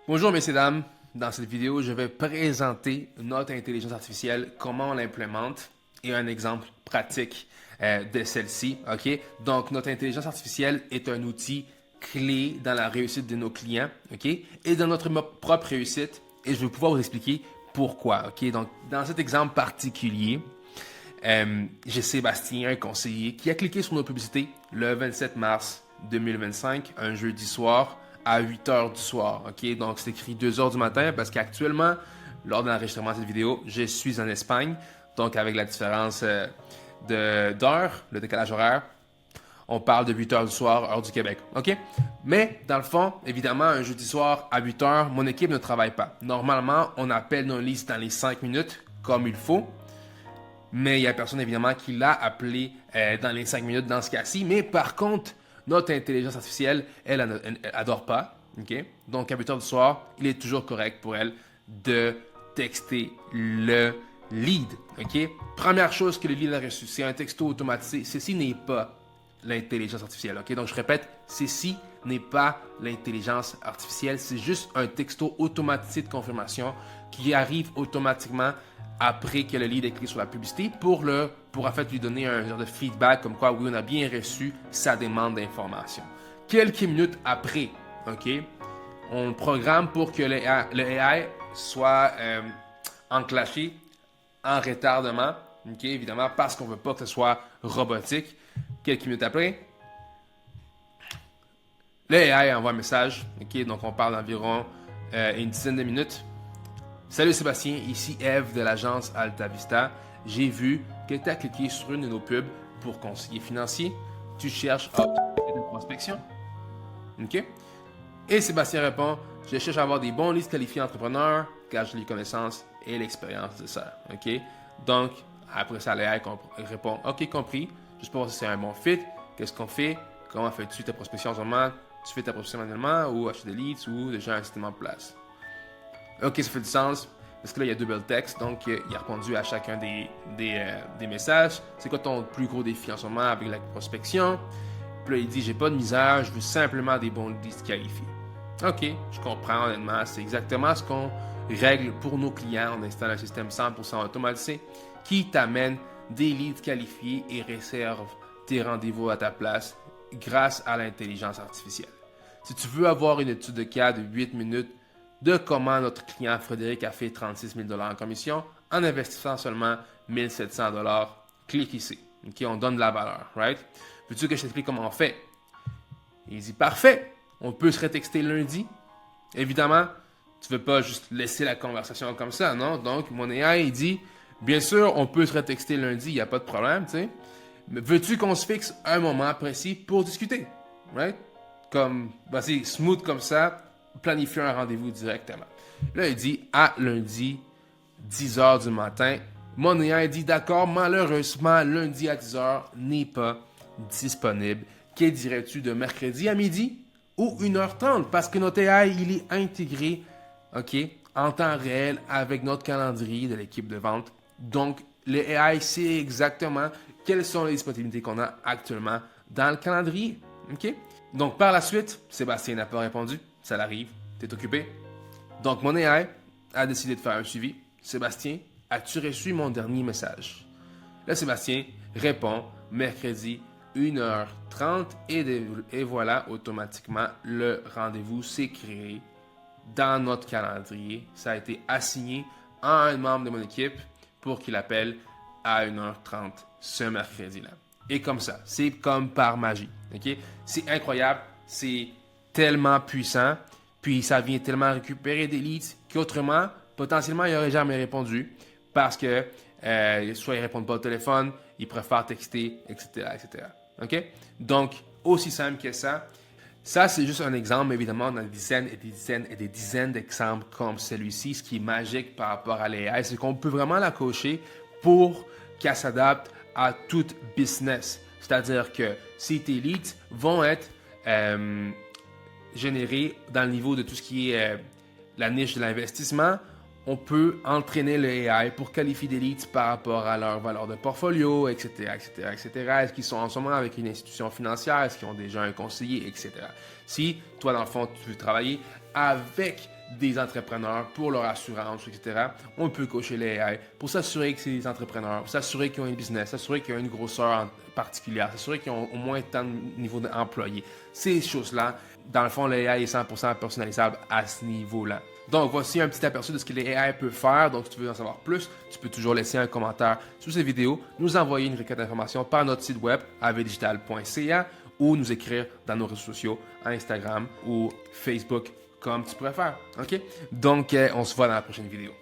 Bonjour messieurs dames, dans cette vidéo je vais présenter notre intelligence artificielle, comment on l'implémente et un exemple pratique de celle-ci. Ok, donc notre intelligence artificielle est un outil clé dans la réussite de nos clients, ok, et dans notre propre réussite. Et je vais pouvoir vous expliquer pourquoi. Ok, donc dans cet exemple particulier, j'ai Sébastien, un conseiller, qui a cliqué sur nos publicités le 27 mars 2025, un jeudi soir, à 8 heures du soir. Ok, donc c'est écrit 2 heures du matin parce qu'actuellement, lors de l'enregistrement de cette vidéo, je suis en Espagne. Donc avec la différence d'heure, le décalage horaire, on parle de 8 heures du soir, heure du Québec. OK? Mais, dans le fond, évidemment, un jeudi soir à 8 heures, mon équipe ne travaille pas. Normalement, on appelle nos listes dans les 5 minutes, comme il faut. Mais il n'y a personne, évidemment, qui l'a appelé dans les 5 minutes dans ce cas-ci. Mais par contre, notre intelligence artificielle, elle adore pas. OK? Donc, à 8 heures du soir, il est toujours correct pour elle de texter le lead. OK? Première chose que le lead a reçu, c'est un texto automatisé. Ceci n'est pas l'intelligence artificielle. OK? Donc, je répète, ceci n'est pas l'intelligence artificielle. C'est juste un texto automatisé de confirmation qui arrive automatiquement après que le lead est cliqué sur la publicité pour en fait lui donner un genre de feedback comme quoi oui, on a bien reçu sa demande d'information. Quelques minutes après, OK, on programme pour que le AI soit enclenché en retardement, OK, évidemment, parce qu'on ne veut pas que ce soit robotique. Quelques minutes après, le AI envoie un message, OK, donc on parle d'environ une dizaine de minutes. Salut Sébastien, ici Eve de l'agence Alta Vista. J'ai vu que tu as cliqué sur une de nos pubs pour conseiller financier. Tu cherches à optimiser ta prospection. OK? Et Sébastien répond, je cherche à avoir des bons leads qualifiés entrepreneurs car j'ai les connaissances et l'expérience de ça. OK? Donc, après ça, l'AI répond, OK, compris. Juste pour voir si c'est un bon fit. Qu'est-ce qu'on fait? Comment fais-tu ta prospection en ce moment? Tu fais ta prospection manuellement ou acheter des leads ou déjà un système en place? OK, ça fait du sens. Parce que là, il y a double text, donc il a répondu à chacun des messages. C'est quoi ton plus gros défi en ce moment avec la prospection? Puis là, il dit, j'ai pas de misère, je veux simplement des bons leads qualifiés. OK, je comprends honnêtement. C'est exactement ce qu'on règle pour nos clients. On installe un système 100% automatisé qui t'amène des leads qualifiés et réserve tes rendez-vous à ta place grâce à l'intelligence artificielle. Si tu veux avoir une étude de cas de 8 minutes de comment notre client Frédéric a fait 36 000 $ en commission en investissant seulement 1 700 $, clique ici. OK, on donne de la valeur, right? Veux-tu que je t'explique comment on fait? Il dit, parfait, on peut se retexter lundi. Évidemment, tu ne veux pas juste laisser la conversation comme ça, non? Donc, mon AI, il dit, bien sûr, on peut se retexter lundi, il n'y a pas de problème, tu sais. Mais veux-tu qu'on se fixe un moment précis pour discuter? Right? Comme, vas-y, smooth comme ça, planifier un rendez-vous directement. Là, il dit, à lundi, 10 heures du matin. Mon AI dit, d'accord, malheureusement, lundi à 10 heures n'est pas disponible. Que dirais-tu de mercredi à midi ou 1h30? Parce que notre AI, il est intégré, OK, en temps réel avec notre calendrier de l'équipe de vente. Donc, le AI sait exactement quelles sont les disponibilités qu'on a actuellement dans le calendrier. OK? Donc, par la suite, Sébastien n'a pas répondu. Ça l'arrive. Tu es occupé. Donc, mon AI a décidé de faire un suivi. Sébastien, as-tu reçu mon dernier message? Là, Sébastien répond mercredi 1h30 et voilà, automatiquement, le rendez-vous s'est créé dans notre calendrier. Ça a été assigné à un membre de mon équipe pour qu'il appelle à 1h30 ce mercredi-là. Et comme ça, c'est comme par magie. Okay? C'est incroyable, c'est tellement puissant, puis ça vient tellement récupérer des leads qu'autrement, potentiellement, il n'aurait jamais répondu parce que soit il ne répond pas au téléphone, il préfère texter, etc. etc. Okay? Donc, aussi simple que ça. Ça, c'est juste un exemple. Évidemment, on a des dizaines et des dizaines et des dizaines d'exemples comme celui-ci. Ce qui est magique par rapport à l'AI, c'est qu'on peut vraiment la coacher pour qu'elle s'adapte à tout business. C'est-à-dire que si tes leads vont être générés dans le niveau de tout ce qui est la niche de l'investissement, on peut entraîner le AI pour qualifier des leads par rapport à leur valeur de portfolio, etc., etc., etc. Est-ce qu'ils sont en ce moment avec une institution financière? Est-ce qu'ils ont déjà un conseiller, etc. Si toi, dans le fond, tu veux travailler avec des entrepreneurs pour leur assurance, etc. On peut coacher les AI pour s'assurer que c'est des entrepreneurs, pour s'assurer qu'ils ont une business, s'assurer qu'ils ont une grosseur particulière, s'assurer qu'ils ont au moins tant de niveau d'employés. Ces choses-là, dans le fond, l'AI est 100% personnalisable à ce niveau-là. Donc, voici un petit aperçu de ce que l'AI peut faire. Donc, si tu veux en savoir plus, tu peux toujours laisser un commentaire sous cette vidéo, nous envoyer une requête d'information par notre site web avdigital.ca ou nous écrire dans nos réseaux sociaux, Instagram ou Facebook, comme tu préfères. OK? Donc, on se voit dans la prochaine vidéo.